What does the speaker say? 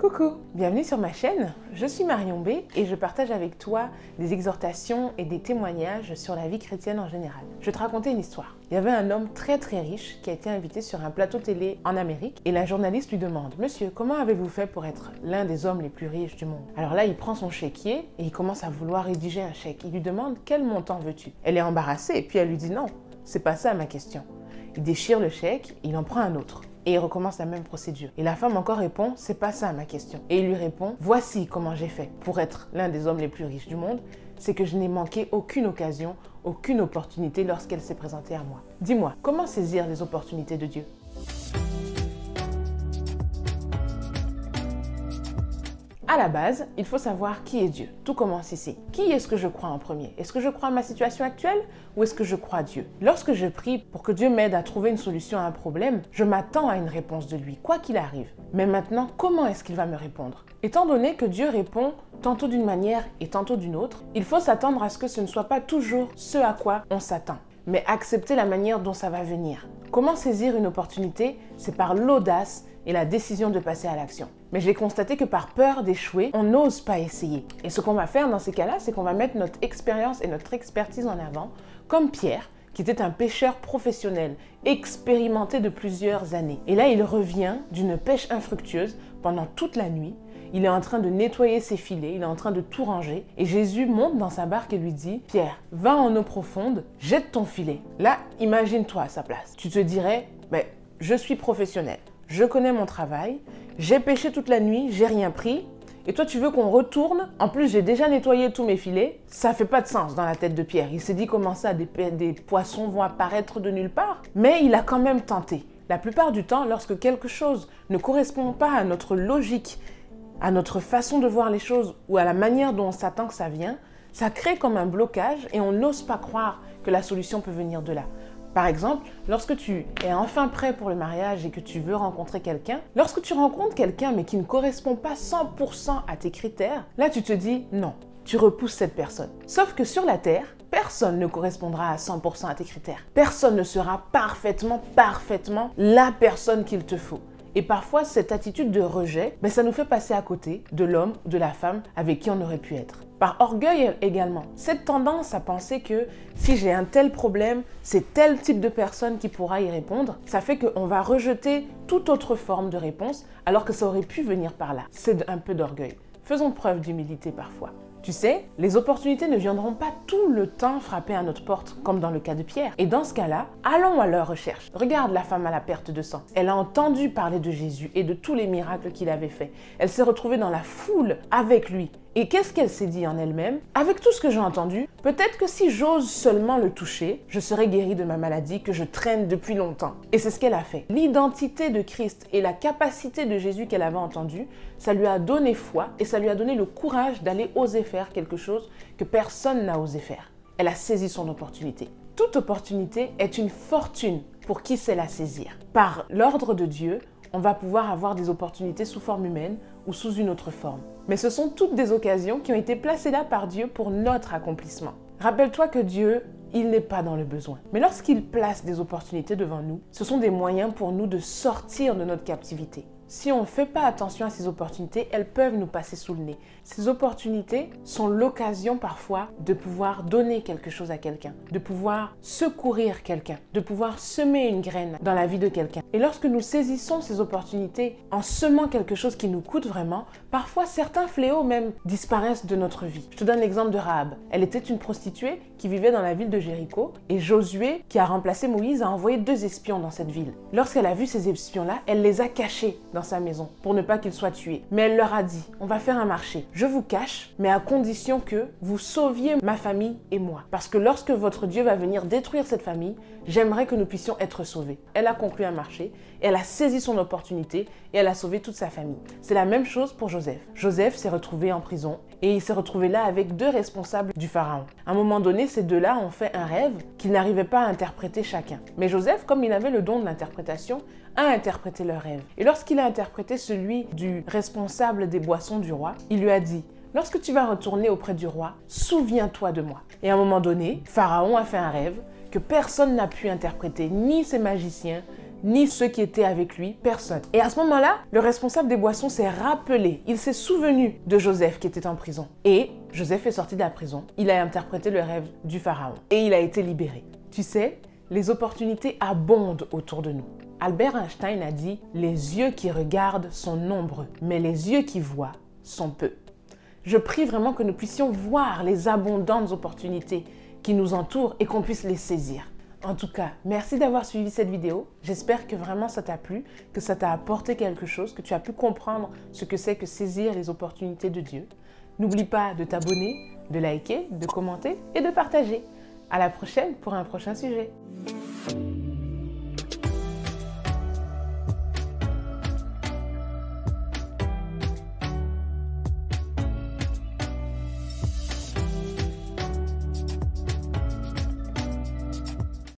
Coucou, bienvenue sur ma chaîne, je suis Marion B et je partage avec toi des exhortations et des témoignages sur la vie chrétienne en général. Je vais te raconter une histoire. Il y avait un homme très riche qui a été invité sur un plateau télé en Amérique et la journaliste lui demande « Monsieur, comment avez-vous fait pour être l'un des hommes les plus riches du monde ?» Alors là, il prend son chéquier et il commence à vouloir rédiger un chèque. Il lui demande « Quel montant veux-tu » Elle est embarrassée et puis elle lui dit « Non, c'est pas ça ma question. » Il déchire le chèque, il en prend un autre. Et il recommence la même procédure. Et la femme encore répond, c'est pas ça ma question. Et il lui répond, voici comment j'ai fait pour être l'un des hommes les plus riches du monde, c'est que je n'ai manqué aucune occasion, aucune opportunité lorsqu'elle s'est présentée à moi. Dis-moi, comment saisir les opportunités de Dieu ? À la base, il faut savoir qui est Dieu. Tout commence ici. Qui est-ce que je crois en premier? Est-ce que je crois à ma situation actuelle ou est-ce que je crois à Dieu? Lorsque je prie pour que Dieu m'aide à trouver une solution à un problème, je m'attends à une réponse de lui, quoi qu'il arrive. Mais maintenant, comment est-ce qu'il va me répondre? Étant donné que Dieu répond tantôt d'une manière et tantôt d'une autre, il faut s'attendre à ce que ce ne soit pas toujours ce à quoi on s'attend, mais accepter la manière dont ça va venir. Comment saisir une opportunité? C'est par l'audace et la décision de passer à l'action. Mais j'ai constaté que par peur d'échouer, on n'ose pas essayer. Et ce qu'on va faire dans ces cas-là, c'est qu'on va mettre notre expérience et notre expertise en avant, comme Pierre, qui était un pêcheur professionnel, expérimenté de plusieurs années. Et là, il revient d'une pêche infructueuse pendant toute la nuit. Il est en train de nettoyer ses filets, il est en train de tout ranger. Et Jésus monte dans sa barque et lui dit, « Pierre, va en eau profonde, jette ton filet. » Là, imagine-toi à sa place. Tu te dirais, « Je suis professionnel. Je connais mon travail, j'ai pêché toute la nuit, j'ai rien pris, et toi tu veux qu'on retourne? En plus j'ai déjà nettoyé tous mes filets. » Ça fait pas de sens dans la tête de Pierre. Il s'est dit comment ça, des poissons vont apparaître de nulle part? Mais il a quand même tenté. La plupart du temps, lorsque quelque chose ne correspond pas à notre logique, à notre façon de voir les choses ou à la manière dont on s'attend que ça vient, ça crée comme un blocage et on n'ose pas croire que la solution peut venir de là. Par exemple, lorsque tu es enfin prêt pour le mariage et que tu veux rencontrer quelqu'un, lorsque tu rencontres quelqu'un mais qui ne correspond pas 100% à tes critères, là tu te dis non, tu repousses cette personne. Sauf que sur la terre, personne ne correspondra à 100% à tes critères. Personne ne sera parfaitement la personne qu'il te faut. Et parfois, cette attitude de rejet, ça nous fait passer à côté de l'homme ou de la femme avec qui on aurait pu être. Par orgueil également. Cette tendance à penser que si j'ai un tel problème, c'est tel type de personne qui pourra y répondre, ça fait qu'on va rejeter toute autre forme de réponse alors que ça aurait pu venir par là. C'est un peu d'orgueil. Faisons preuve d'humilité parfois. Tu sais, les opportunités ne viendront pas tout le temps frapper à notre porte, comme dans le cas de Pierre. Et dans ce cas-là, allons à leur recherche. Regarde la femme à la perte de sang. Elle a entendu parler de Jésus et de tous les miracles qu'il avait faits. Elle s'est retrouvée dans la foule avec lui. Et qu'est-ce qu'elle s'est dit en elle-même? Avec tout ce que j'ai entendu, peut-être que si j'ose seulement le toucher, je serai guérie de ma maladie que je traîne depuis longtemps. Et c'est ce qu'elle a fait. L'identité de Christ et la capacité de Jésus qu'elle avait entendue, ça lui a donné foi et ça lui a donné le courage d'aller oser faire quelque chose que personne n'a osé faire. Elle a saisi son opportunité. Toute opportunité est une fortune pour qui sait la saisir. Par l'ordre de Dieu, on va pouvoir avoir des opportunités sous forme humaine ou sous une autre forme. Mais ce sont toutes des occasions qui ont été placées là par Dieu pour notre accomplissement. Rappelle-toi que Dieu, il n'est pas dans le besoin. Mais lorsqu'il place des opportunités devant nous, ce sont des moyens pour nous de sortir de notre captivité. Si on ne fait pas attention à ces opportunités, elles peuvent nous passer sous le nez. Ces opportunités sont l'occasion parfois de pouvoir donner quelque chose à quelqu'un, de pouvoir secourir quelqu'un, de pouvoir semer une graine dans la vie de quelqu'un. Et lorsque nous saisissons ces opportunités en semant quelque chose qui nous coûte vraiment, parfois certains fléaux même disparaissent de notre vie. Je te donne l'exemple de Rahab. Elle était une prostituée qui vivait dans la ville de Jéricho et Josué, qui a remplacé Moïse, a envoyé 2 espions dans cette ville. Lorsqu'elle a vu ces espions-là, elle les a cachés dans sa maison pour ne pas qu'ils soient tués. Mais elle leur a dit, on va faire un marché. Je vous cache, mais à condition que vous sauviez ma famille et moi. Parce que lorsque votre Dieu va venir détruire cette famille, j'aimerais que nous puissions être sauvés. Elle a conclu un marché, elle a saisi son opportunité et elle a sauvé toute sa famille. C'est la même chose pour Joseph. Joseph s'est retrouvé en prison et il s'est retrouvé là avec 2 responsables du pharaon. À un moment donné, ces 2-là ont fait un rêve qu'ils n'arrivaient pas à interpréter chacun. Mais Joseph, comme il avait le don de l'interprétation, a interprété leur rêve. Et lorsqu'il a interprété celui du responsable des boissons du roi, il lui a dit « Lorsque tu vas retourner auprès du roi, souviens-toi de moi. » Et à un moment donné, Pharaon a fait un rêve que personne n'a pu interpréter, ni ses magiciens, ni ceux qui étaient avec lui, personne. Et à ce moment-là, le responsable des boissons s'est rappelé, il s'est souvenu de Joseph qui était en prison. Et Joseph est sorti de la prison, il a interprété le rêve du pharaon et il a été libéré. Tu sais, les opportunités abondent autour de nous. Albert Einstein a dit « Les yeux qui regardent sont nombreux, mais les yeux qui voient sont peu ». Je prie vraiment que nous puissions voir les abondantes opportunités qui nous entourent et qu'on puisse les saisir. En tout cas, merci d'avoir suivi cette vidéo. J'espère que vraiment ça t'a plu, que ça t'a apporté quelque chose, que tu as pu comprendre ce que c'est que saisir les opportunités de Dieu. N'oublie pas de t'abonner, de liker, de commenter et de partager. À la prochaine pour un prochain sujet.